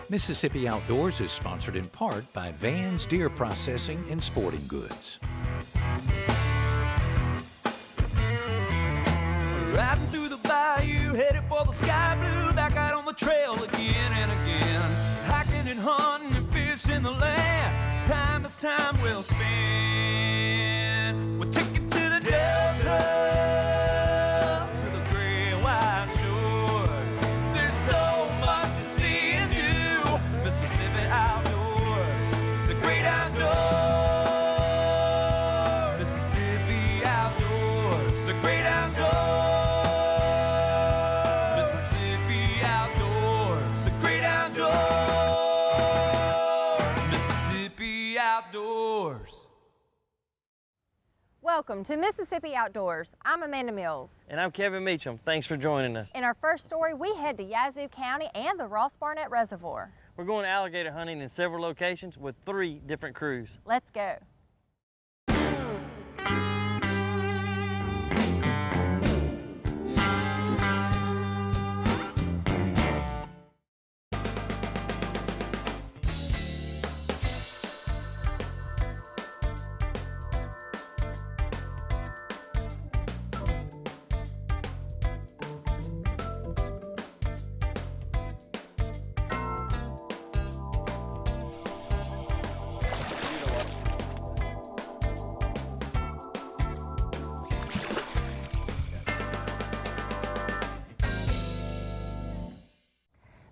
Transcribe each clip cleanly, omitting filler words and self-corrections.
Mississippi Outdoors is sponsored in part by Van's Deer Processing and Sporting Goods. Riding through the bayou, headed for the sky blue, back out on the trail again and again. Hiking and hunting and fishing the land, time is time we'll spend. We'll take it to the Delta, to the gray and white shores. There's so much to see and do, Mississippi Outdoors, the great outdoors. Mississippi Outdoors, the great outdoors. Welcome to Mississippi Outdoors. I'm Amanda Mills. And I'm Kevin Meacham. Thanks for joining us. In our first story, we head to Yazoo County and the Barnett Reservoir. We're going alligator hunting in several locations with 3 different crews. Let's go.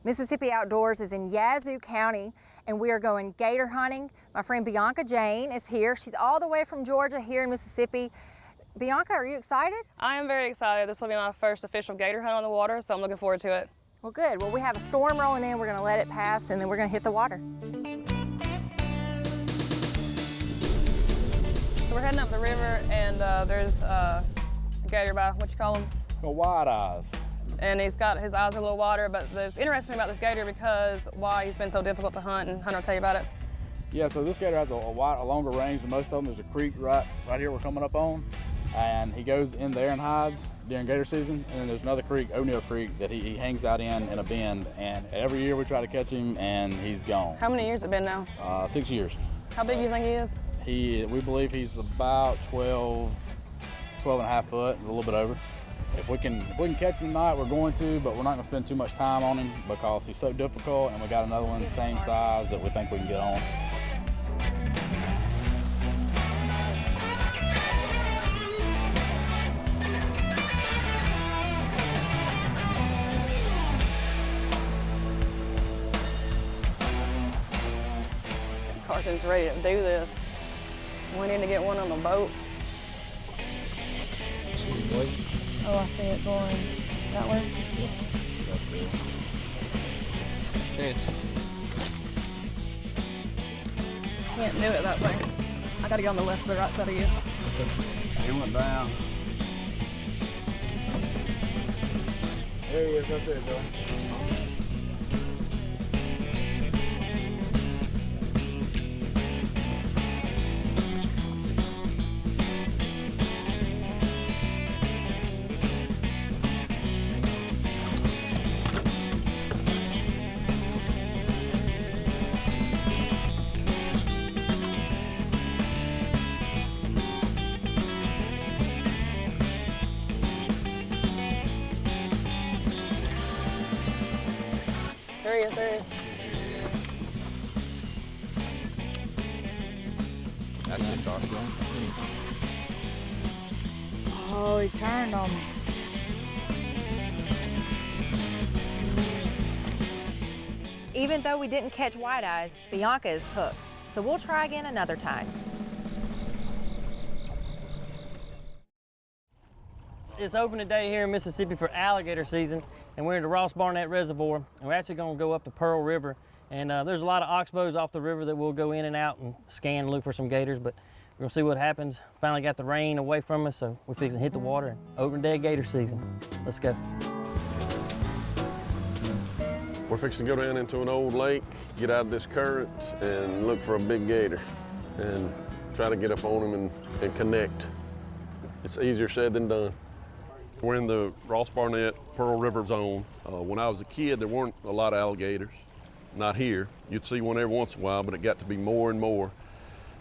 Mississippi Outdoors is in Yazoo County, and we are going gator hunting. My friend Bianca Jane is here. She's all the way from Georgia here in Mississippi. Bianca, are you excited? I am very excited. This will be my first official gator hunt on the water, so I'm looking forward to it. Well, good. Well, we have a storm rolling in. We're going to let it pass, and then we're going to hit the water. So we're heading up the river, and there's a gator by, what you call him? A wide eyes. And his eyes are a little wider, but it's interesting about this gator because why he's been so difficult to hunt, and Hunter will tell you about it. Yeah, so this gator has a longer range than most of them. There's a creek right here we're coming up on, and he goes in there and hides during gator season. And then there's another creek, O'Neill Creek, that he hangs out in a bend. And every year we try to catch him, and he's gone. How many years has it been now? 6 years. How big do you think he is? We believe he's about 12 and a half foot, a little bit over. If we can catch him tonight, we're going to, but we're not going to spend too much time on him because he's so difficult, and we got another one the same size that we think we can get on. Carson's ready to do this. We need to get one on the boat. Oh, I see it going that way. Yes. Can't do it that way. I gotta go on the left or the right side of you. He went down. There he is, right there, Joey. There he is, there he is. That's the dark one. Oh, he turned on me. Even though we didn't catch white eyes, Bianca is hooked. So we'll try again another time. It's opening day here in Mississippi for alligator season, and we're in the Barnett Reservoir, and we're actually going to go up to Pearl River. And there's a lot of oxbows off the river that we'll go in and out and scan and look for some gators, but we're going to see what happens. Finally got the rain away from us, so we're fixing to hit the water and opening day of gator season. Let's go. We're fixing to go down into an old lake, get out of this current, and look for a big gator, and try to get up on him and connect. It's easier said than done. We're in the Barnett Pearl River zone. When I was a kid, there weren't a lot of alligators. not here. You'd see one every once in a while, but it got to be more and more.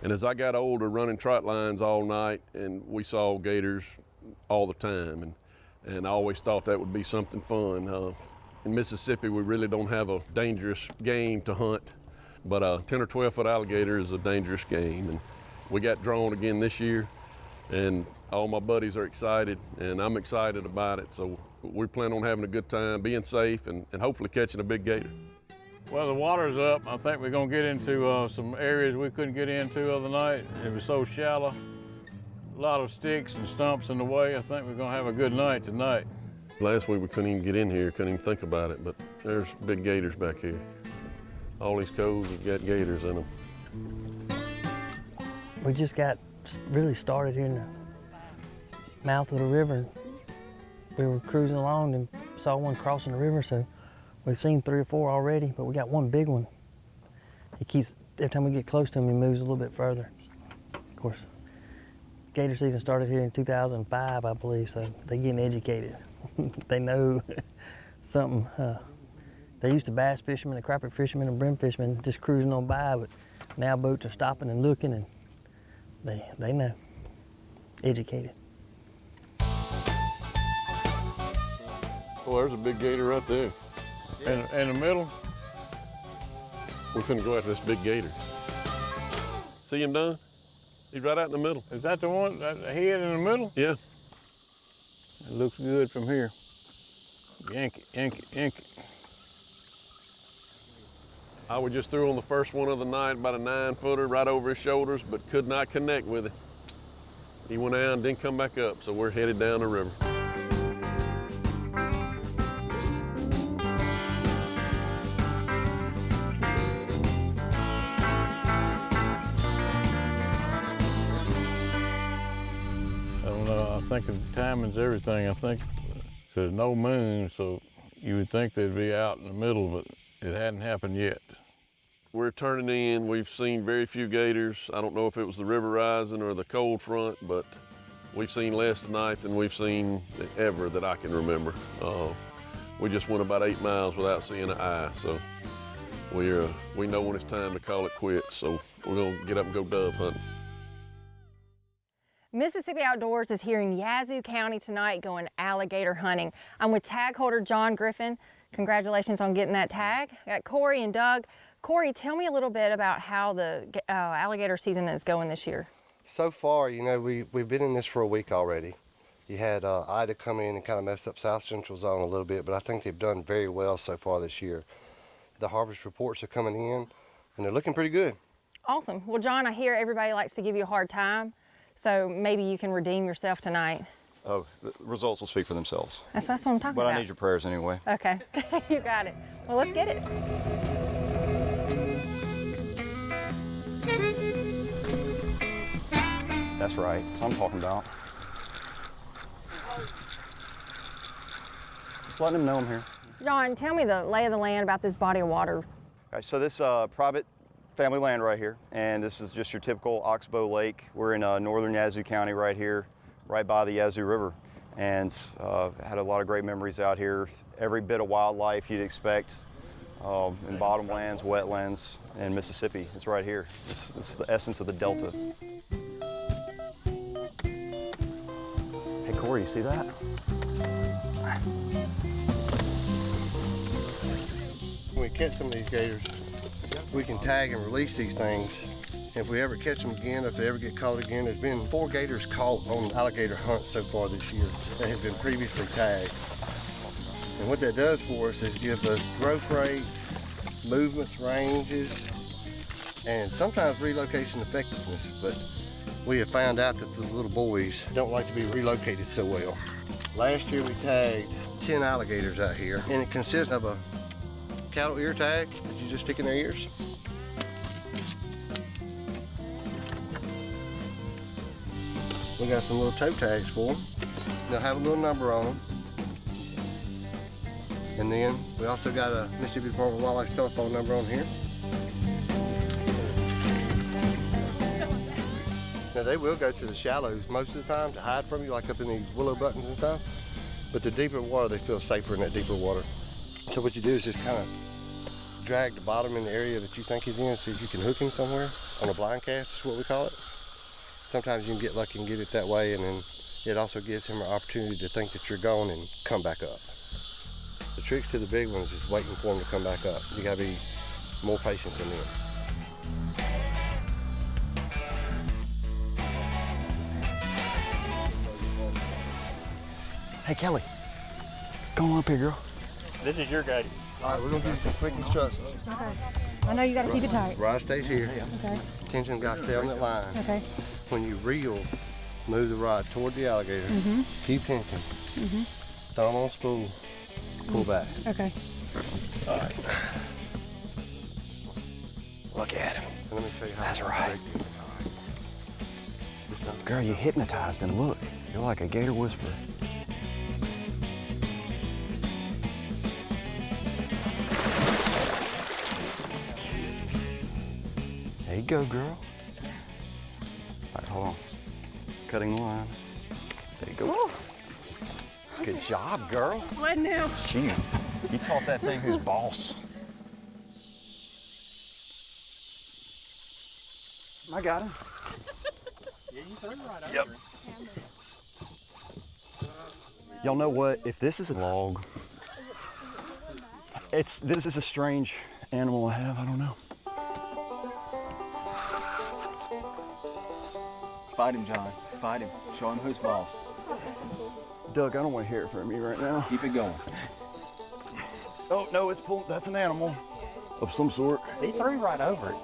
And as I got older, running trot lines all night, and we saw gators all the time, and I always thought that would be something fun. In Mississippi, we really don't have a dangerous game to hunt, but a 10 or 12 foot alligator is a dangerous game. And we got drawn again this year, and all my buddies are excited, and I'm excited about it. So we plan on having a good time, being safe, and hopefully catching a big gator. Well, the water's up. I think we're gonna get into some areas we couldn't get into the other night. It was so shallow. A lot of sticks and stumps in the way. I think we're gonna have a good night tonight. Last week we couldn't even get in here, couldn't even think about it, but there's big gators back here. All these coves have got gators in them. We just got really started here in the mouth of the river. We were cruising along and saw one crossing the river, so we've seen 3 or 4 already, but we got one big one. He keeps, every time we get close to him, he moves a little bit further. Of course, gator season started here in 2005, I believe, so they're getting educated. They know something. They used to bass fishermen, and crappie fishermen, and brim fishermen just cruising on by, but now boats are stopping and looking, and they know. Educated. Oh, there's a big gator right there. In the middle? We're finna go after this big gator. See him, Don? He's right out in the middle. Is that the one, that head in the middle? Yeah. It looks good from here. Yank it, yank it, yank it. I was just threw on the first one of the night, about a 9-footer right over his shoulders, but could not connect with him. He went down, didn't come back up, so we're headed down the river. I think the timing's everything. I think there's no moon, so you would think they'd be out in the middle, but it hadn't happened yet. We're turning in. We've seen very few gators. I don't know if it was the river rising or the cold front, but we've seen less tonight than we've seen ever that I can remember. We just went about 8 miles without seeing an eye, so we know when it's time to call it quits, so we're gonna get up and go dove hunting. Mississippi Outdoors is here in Yazoo County tonight going alligator hunting. I'm with tag holder John Griffin. Congratulations on getting that tag. I got Corey and Doug. Corey, tell me a little bit about how the alligator season is going this year. So far, you know, we've been in this for a week already. You had Ida come in and kind of mess up South Central Zone a little bit, but I think they've done very well so far this year. The harvest reports are coming in, and they're looking pretty good. Awesome. Well, John, I hear everybody likes to give you a hard time. So maybe you can redeem yourself tonight. Oh, the results will speak for themselves. That's what I'm talking about. But I need your prayers anyway. Okay, you got it. Well, let's get it. That's right, that's what I'm talking about. Just letting them know I'm here. John, tell me the lay of the land about this body of water. All right, so this private family land right here, and this is just your typical oxbow lake. We're in northern Yazoo County right here, right by the Yazoo River, and had a lot of great memories out here. Every bit of wildlife you'd expect in bottomlands, wetlands, and Mississippi. It's right here. This is the essence of the Delta. Hey Corey, you see that? When we catch some of these gators, we can tag and release these things. If we ever catch them again, if they ever get caught again, there's been 4 gators caught on alligator hunts so far this year that have been previously tagged. And what that does for us is give us growth rates, movements, ranges, and sometimes relocation effectiveness. But we have found out that the little boys don't like to be relocated so well. Last year we tagged 10 alligators out here, and it consists of a cattle ear tag that you just stick in their ears. We got some little toe tags for them. They'll have a little number on them. And then we also got a Mississippi Department of Wildlife telephone number on here. Now they will go to the shallows most of the time to hide from you, like up in these willow buttons and stuff. But the deeper water, they feel safer in that deeper water. So what you do is just kind of drag the bottom in the area that you think he's in, see if you can hook him somewhere on a blind cast, is what we call it. Sometimes you can get lucky and get it that way, and then it also gives him an opportunity to think that you're gone and come back up. The tricks to the big ones is waiting for him to come back up. You gotta be more patient than them. Hey, Kelly, come on up here, girl. This is your gator. All right, we're gonna give you some quick instructions. Okay. I know you gotta keep it tight. Rod stays here. Okay. Tension got to stay on that line. Okay. When you reel, move the rod toward the alligator. Keep tension. Thumb on spool. Pull back. Okay. All right. Look at him. And let me show you how. That's right. Girl, you hypnotized him. Look, you're like a gator whisperer. There you go, girl. All right, hold on. Cutting the line. There you go. Good job, girl. What now? Gee, you taught that thing who's boss. I got him. Yeah, you threw right over. Yep. Y'all know what? If this is a log, this is a strange animal I have. I don't know. Fight him, John. Fight him. Show him who's boss. Doug, I don't want to hear it from you right now. Keep it going. Oh, no, it's pulling. That's an animal of some sort. He threw right over it.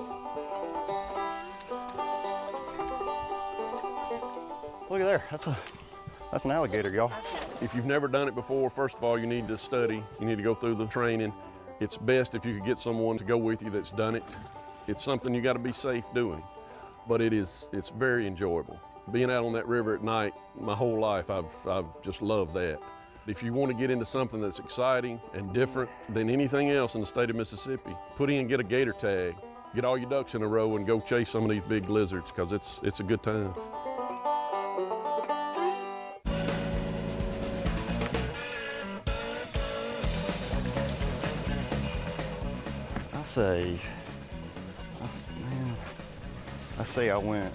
Look at there. That's an alligator, y'all. If you've never done it before, first of all, you need to study. You need to go through the training. It's best if you could get someone to go with you that's done it. It's something you got to be safe doing, but it's very enjoyable. Being out on that river at night, my whole life, I've just loved that. If you want to get into something that's exciting and different than anything else in the state of Mississippi, put in, get a gator tag, get all your ducks in a row and go chase some of these big lizards, because it's a good time. I say I went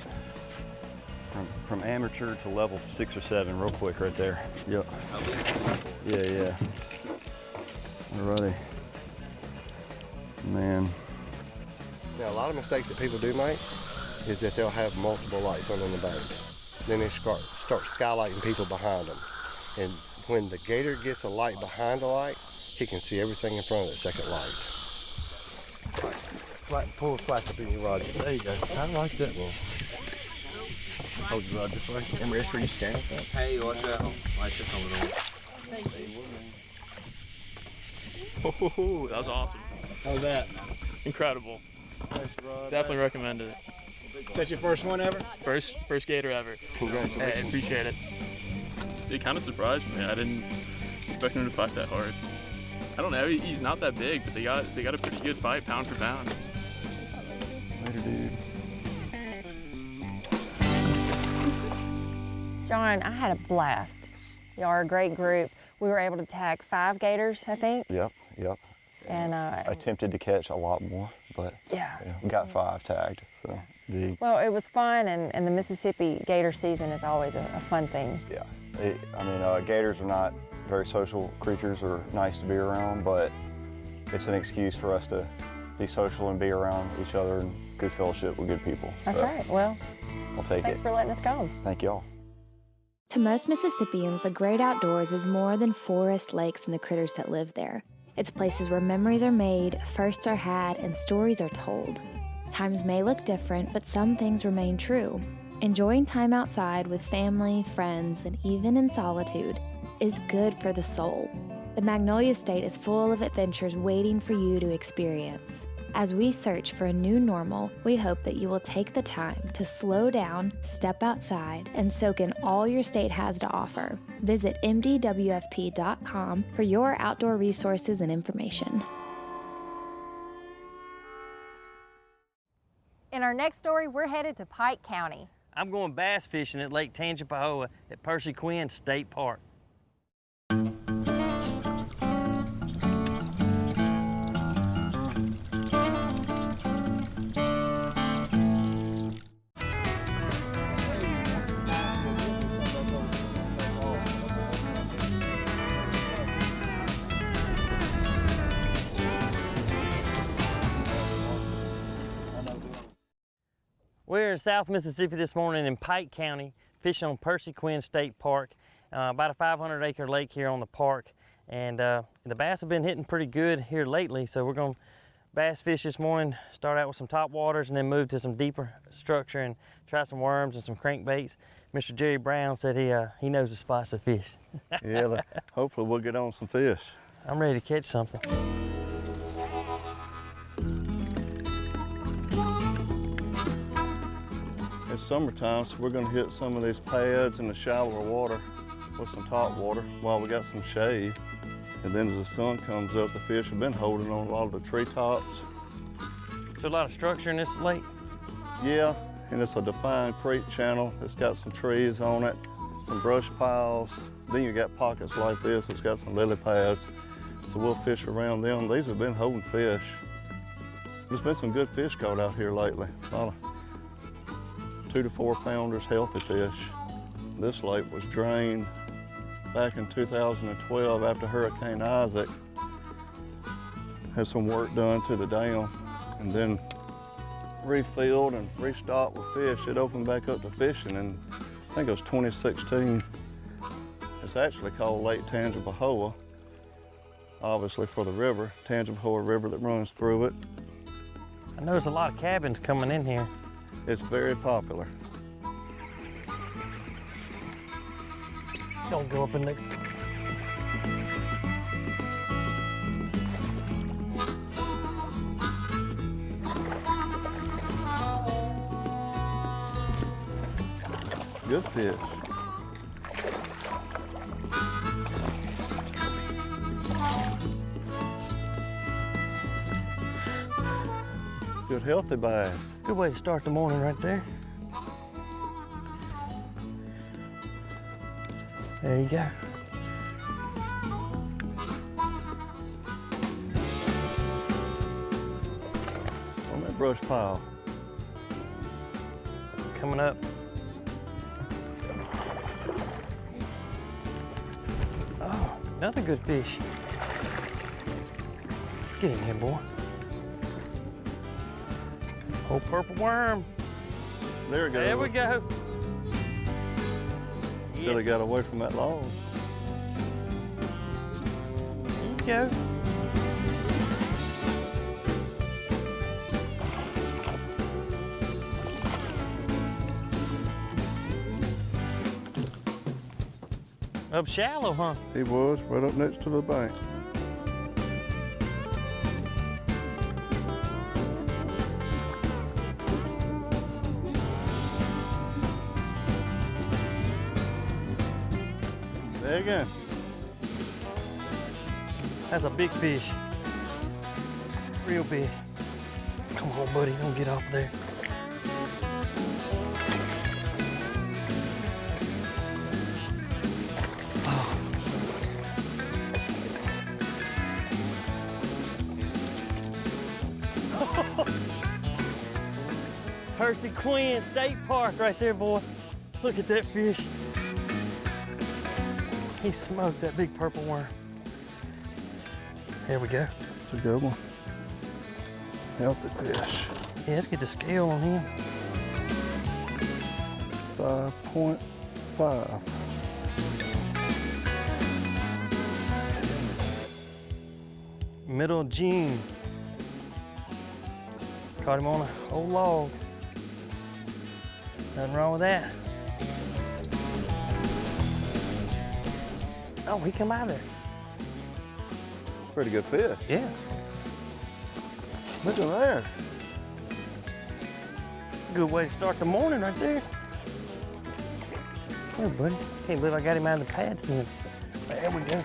from amateur to level 6 or 7 real quick right there. Yep. Yeah. Alrighty. Man. Now, a lot of mistakes that people do make is that they'll have multiple lights on in the boat. Then they start skylighting people behind them. And when the gator gets a light behind the light, he can see everything in front of that second light. Pull slack up in your rod. There you go. I like that one. Hold your rod this way. And wrist where you stand. Hey, watch out. Lights are coming on. Oh, that was awesome. How was that? Incredible. Definitely recommended it. Is that your first one ever? First gator ever. Congratulations. Hey, I appreciate it. It kind of surprised me. I didn't expect him to fight that hard. I don't know, he's not that big, but they got a pretty good fight, pound for pound. Later, dude. John, I had a blast. Y'all are a great group. We were able to tag 5 gators, I think. Yep. And I attempted to catch a lot more, but yeah, we got 5 tagged. So well, it was fun, and the Mississippi gator season is always a fun thing. Yeah, gators are not very social creatures, are nice to be around, but it's an excuse for us to be social and be around each other and good fellowship with good people. That's right. Well, I'll take it. Thanks for letting us come. Thank y'all. To most Mississippians, the great outdoors is more than forests, lakes, and the critters that live there. It's places where memories are made, firsts are had, and stories are told. Times may look different, but some things remain true. Enjoying time outside with family, friends, and even in solitude is good for the soul. The Magnolia State is full of adventures waiting for you to experience. As we search for a new normal, we hope that you will take the time to slow down, step outside, and soak in all your state has to offer. Visit mdwfp.com for your outdoor resources and information. In our next story, we're headed to Pike County. I'm going bass fishing at Lake Tangipahoa at Percy Quin State Park. We're in South Mississippi this morning in Pike County, fishing on Percy Quin State Park, about a 500-acre lake here on the park. And the bass have been hitting pretty good here lately, so we're gonna bass fish this morning, start out with some top waters and then move to some deeper structure and try some worms and some crankbaits. Mr. Jerry Brown said he knows the spots to fish. Yeah, hopefully we'll get on some fish. I'm ready to catch something. It's summertime, so we're gonna hit some of these pads in the shallower water with some top water while we got some shade. And then as the sun comes up, the fish have been holding on a lot of the treetops. So a lot of structure in this lake? Yeah, and it's a defined creek channel. It's got some trees on it, some brush piles. Then you got pockets like this. It's got some lily pads. So we'll fish around them. These have been holding fish. There's been some good fish caught out here lately. A lot of 2 to 4 pounders, healthy fish. This lake was drained back in 2012 after Hurricane Isaac. Had some work done to the dam and then refilled and restocked with fish. It opened back up to fishing in, I think it was 2016. It's actually called Lake Tangipahoa, obviously for the river, Tangipahoa River that runs through it. I noticed a lot of cabins coming in here. It's very popular. Don't go up in there. Good fish. Good healthy bass. Good way to start the morning right there. There you go. On that brush pile. Coming up. Oh, another good fish. Get in here, boy. Oh, purple worm. There we go. There we go. Till he got away from that log. There you go. Up shallow, huh? He was, right up next to the bank. There you go. That's a big fish. Real big. Come on, buddy, don't get off there. Oh. Percy Quin State Park right there, boy. Look at that fish. He smoked that big purple worm. There we go. It's a good one. Healthy fish. Yeah, let's get the scale on him. 5.5. Middle of June. Caught him on a old log. Nothing wrong with that. Oh, he come out of there. Pretty good fish. Yeah. Look at there. Good way to start the morning right there. Here, buddy. Can't believe I got him out of the pads then. There we go.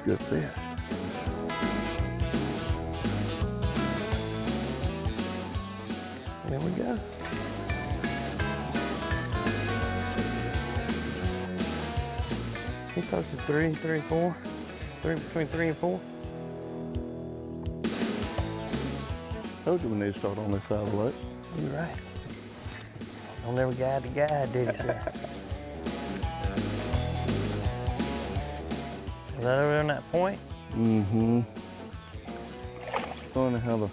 Good fish. There we go. He posted 3, 4. Between 3 and 4. Told you we need to start on this side of the lake. You're right. Don't never guide the guide, did he, sir? Is that over there on that point? Mm-hmm. It's funny how the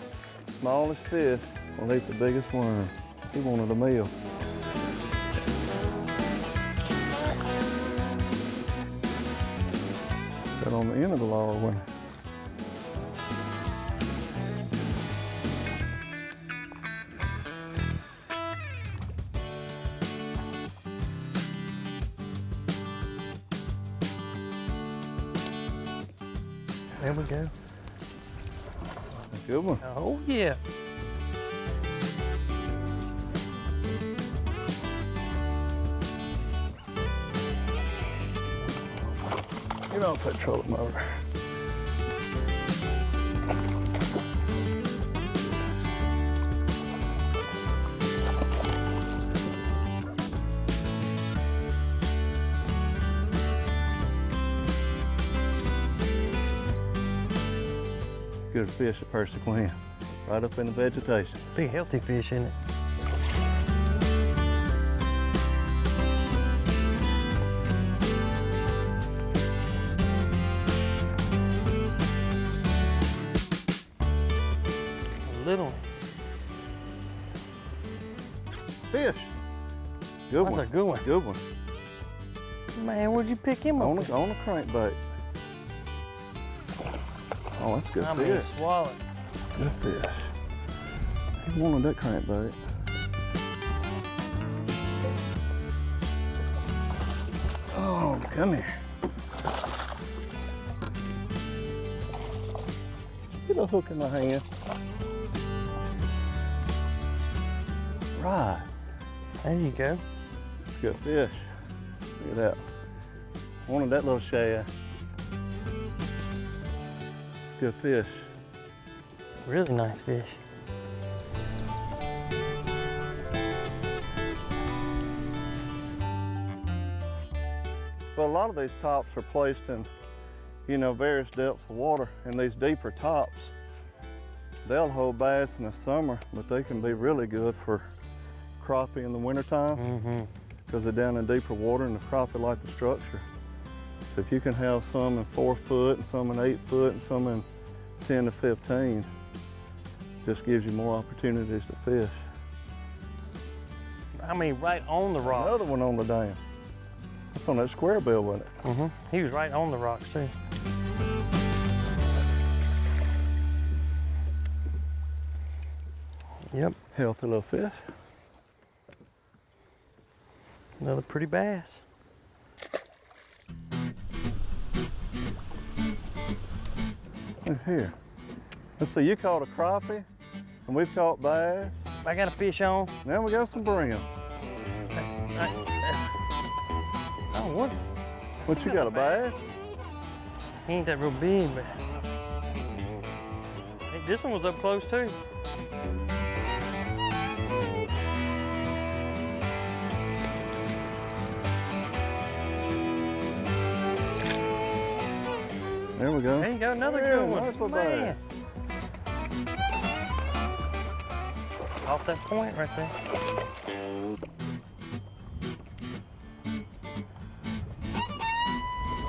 smallest fish will eat the biggest worm. He wanted a meal. Got on the end of the log when There we go. a good one. Oh yeah. You don't put trolling motor. Good fish at Percy Quin, right up in the vegetation. Big healthy fish, isn't it? A little one. Fish. Good That's one. a good one. Good one. Man, where'd you pick him up? On a crankbait. Oh, that's a good I fish. mean, swallow. Good fish. He wanted that crankbait. Oh, come here. Get a hook in my hand. Right. There you go. That's good fish. Look at that. Wanted that little shad. Good fish. Really nice fish. Well, a lot of these tops are placed in, you know, various depths of water, and these deeper tops, they'll hold bass in the summer, but they can be really good for crappie in the wintertime because they're down in deeper water and the crappie like the structure. So if you can have some in 4 foot and some in 8 foot and some in 10 to 15, just gives you more opportunities to fish. I mean, right on the rocks. Another one on the dam. That's on that square bill, wasn't it? He was right on the rocks too. Yep. Healthy little fish. Another pretty bass. Look here. Let's see, you caught a crappie, and we've caught bass. I got a fish on. Now we got some brim. Oh, what? What you got, a bass? He ain't that real big, but hey, this one was up close too. There we go. There you go, another Yeah, good one. nice little Man. bass. Off that point right there.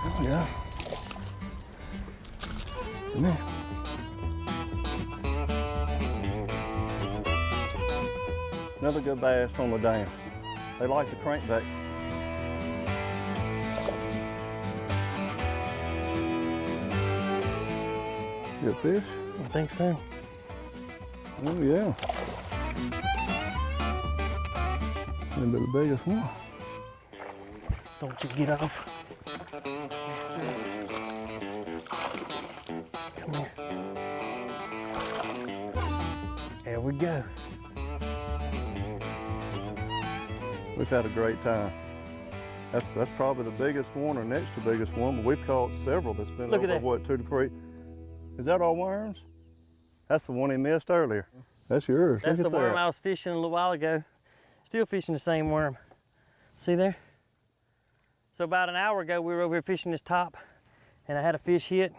Oh, yeah. Come here. Another good bass on the dam. They like the crankbait. Good fish? I think so. Oh yeah. That'll be the biggest one. Don't you get off. Come here. There we go. We've had a great time. That's probably the biggest one or next to biggest one, but we've caught several that's been Look at over, that. what, 2 to 3. Is that all worms? That's the one he missed earlier. That's yours. That's the Look at worm that. I was fishing a little while ago. Still fishing the same worm. See there? So about an hour ago, we were over here fishing this top, and I had a fish hit,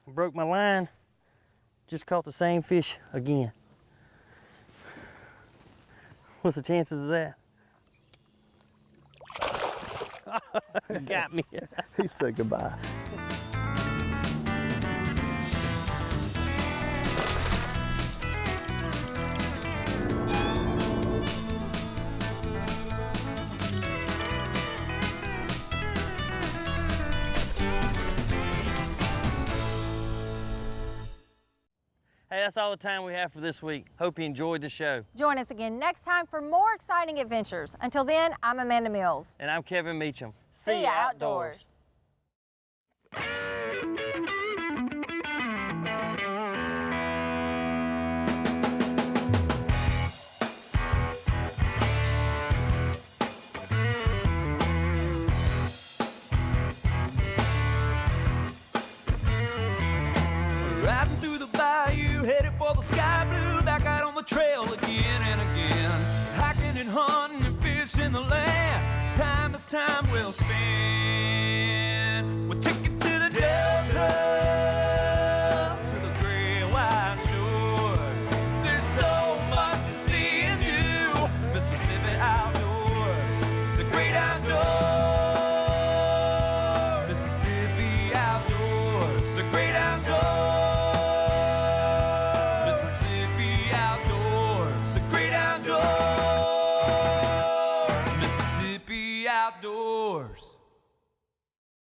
broke my line, just caught the same fish again. What's the chances of that? Got me. He said goodbye. Hey, that's all the time we have for this week. Hope you enjoyed the show. Join us again next time for more exciting adventures. Until then, I'm Amanda Mills. And I'm Kevin Meacham. See ya outdoors. Riding through the bayou, headed for the sky blue, back out on the trail again and again. Hiking and hunting and fishing the land, time is time well spent.